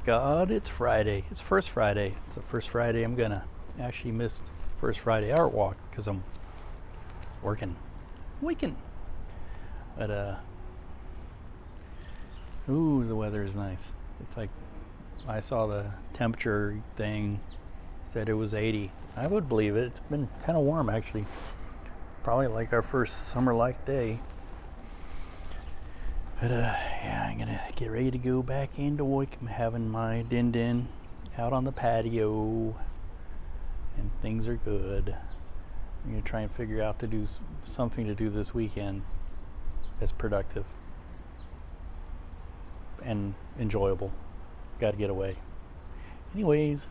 God, it's Friday. It's first Friday. It's the first Friday I'm gonna actually miss first Friday art walk because I'm working. But ooh, the weather is nice. It's like I saw the temperature thing said it was 80. I would believe it. It's been kind of warm actually. Probably like our first summer-like day. But yeah, I'm gonna get ready to go back into work. I'm having my din out on the patio, and things are good. I'm gonna try and figure out to do something to do this weekend that's productive and enjoyable. Got to get away. Anyways.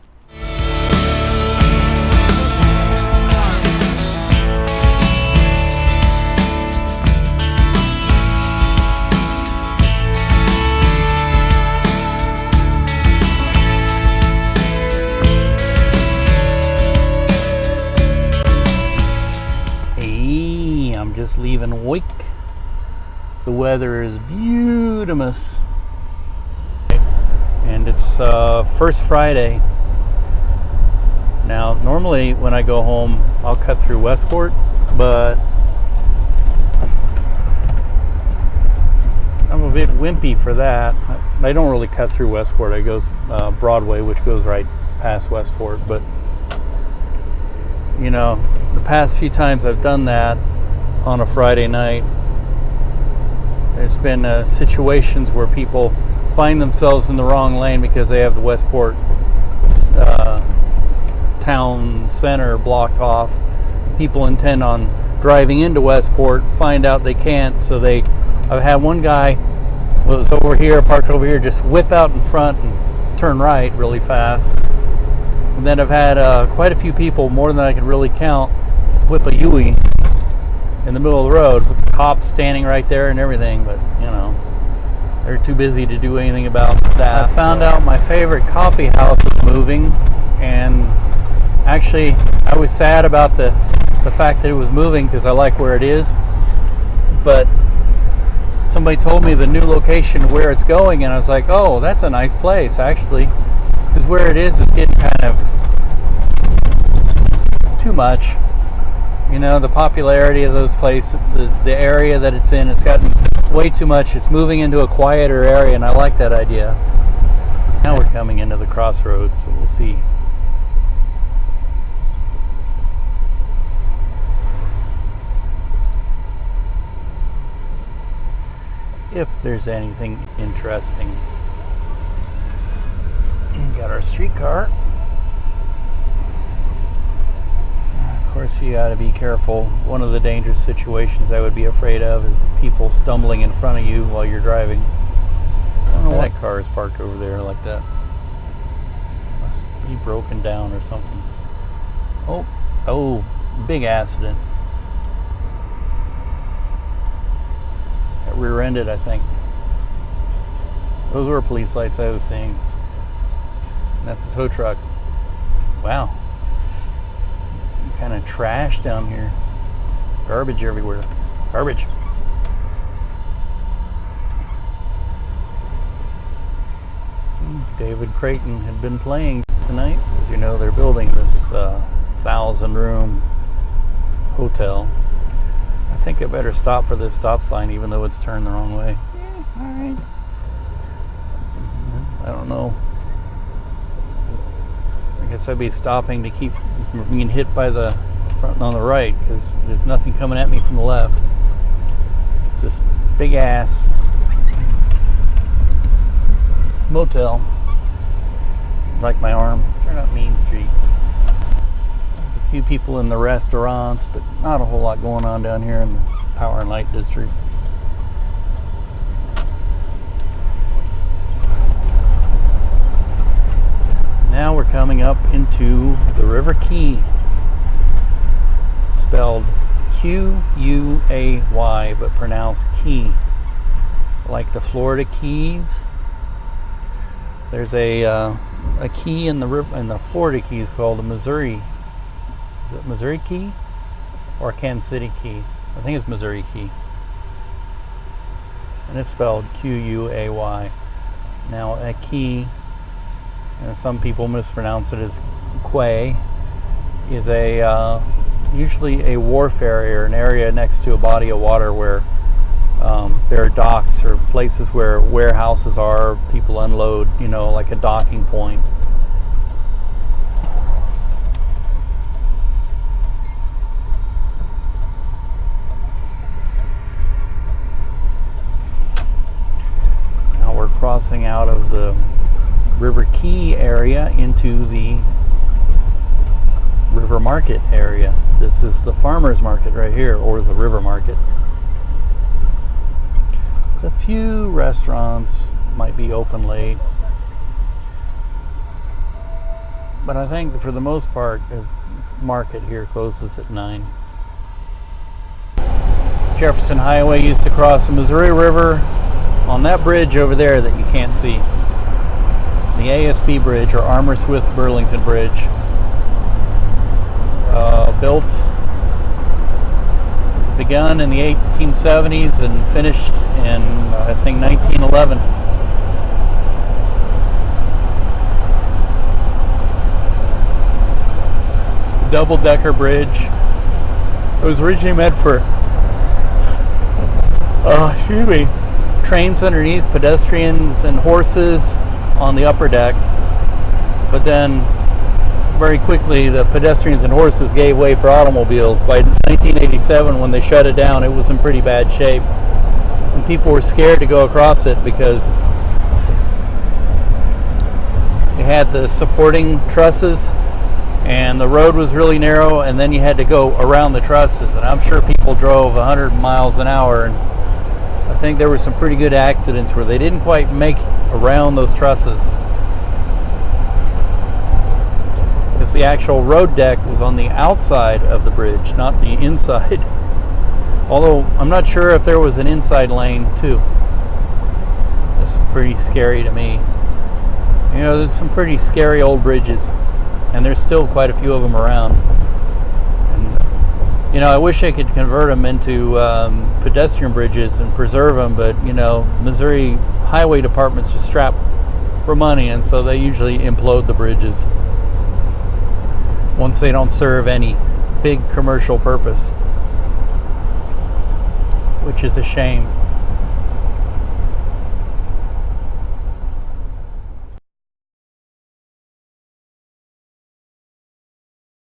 I'm just leaving work. The weather is beautiful, and it's first Friday. Now, normally when I go home, I'll cut through Westport, but I'm a bit wimpy for that. I don't really cut through Westport. I go Broadway, which goes right past Westport, but you know, the past few times I've done that on a Friday night, there's been situations where people find themselves in the wrong lane because they have the Westport town center blocked off. People intend on driving into Westport, find out they can't, so I've had one guy was over here, parked over here, just whip out in front and turn right really fast. And then I've had quite a few people, more than I can really count, whip a Yui in the middle of the road with the cops standing right there and everything, but you know, they're too busy to do anything about that. I found out my favorite coffee house is moving, and actually I was sad about the fact that it was moving because I like where it is, but somebody told me the new location where it's going, and I was like, oh, that's a nice place actually, because where it is getting kind of too much. You know, the popularity of those places, the area that it's in, it's gotten way too much. It's moving into a quieter area, and I like that idea. Now we're coming into the crossroads, so we'll see. If there's anything interesting. Got our streetcar. Of course, you got to be careful. One of the dangerous situations I would be afraid of is people stumbling in front of you while you're driving. I don't know why that car is parked over there like that. Must be broken down or something. Oh, big accident. Got rear-ended, I think. Those were police lights I was seeing. That's a tow truck. Wow. Kind of trash down here. Garbage everywhere. Garbage. David Creighton had been playing tonight. As you know, they're building this 1,000-room hotel. I think I better stop for this stop sign even though it's turned the wrong way. Yeah, alright. I don't know. I guess I'd be stopping to keep from being hit by the front on the right because there's nothing coming at me from the left. It's this big ass motel. Like my arm. Let's turn up Main Street. There's a few people in the restaurants, but not a whole lot going on down here in the Power and Light District. Now we're coming up into the River Key, spelled Q-U-A-Y, but pronounced Key, like the Florida Keys. There's a key in the Florida Keys called the Missouri. Is it Missouri Key or Kansas City Key? I think it's Missouri Key, and it's spelled Q-U-A-Y. Now a key and some people mispronounce it as quay, is a usually a wharf area, or an area next to a body of water where there are docks or places where warehouses are, people unload, like a docking point. Now we're crossing out of the River Key area into the River Market area. This is the farmers market right here, or the River Market. There's a few restaurants might be open late, but I think for the most part the market here closes at 9. Jefferson Highway used to cross the Missouri River on that bridge over there that you can't see, the ASB Bridge, or Armour-Smith-Burlington Bridge. Begun in the 1870s and finished in, I think, 1911. Double-decker bridge. It was originally meant for, trains underneath, pedestrians and horses on the upper deck. But then very quickly the pedestrians and horses gave way for automobiles. By 1987, when they shut it down, it was in pretty bad shape, and people were scared to go across it because it had the supporting trusses and the road was really narrow, and then you had to go around the trusses, and I'm sure people drove 100 miles an hour, and I think there were some pretty good accidents where they didn't quite make around those trusses. Because the actual road deck was on the outside of the bridge, not the inside. Although I'm not sure if there was an inside lane too. That's pretty scary to me. There's some pretty scary old bridges, and there's still quite a few of them around. And I wish I could convert them into pedestrian bridges and preserve them, but Missouri highway departments are strapped for money, and so they usually implode the bridges once they don't serve any big commercial purpose, which is a shame.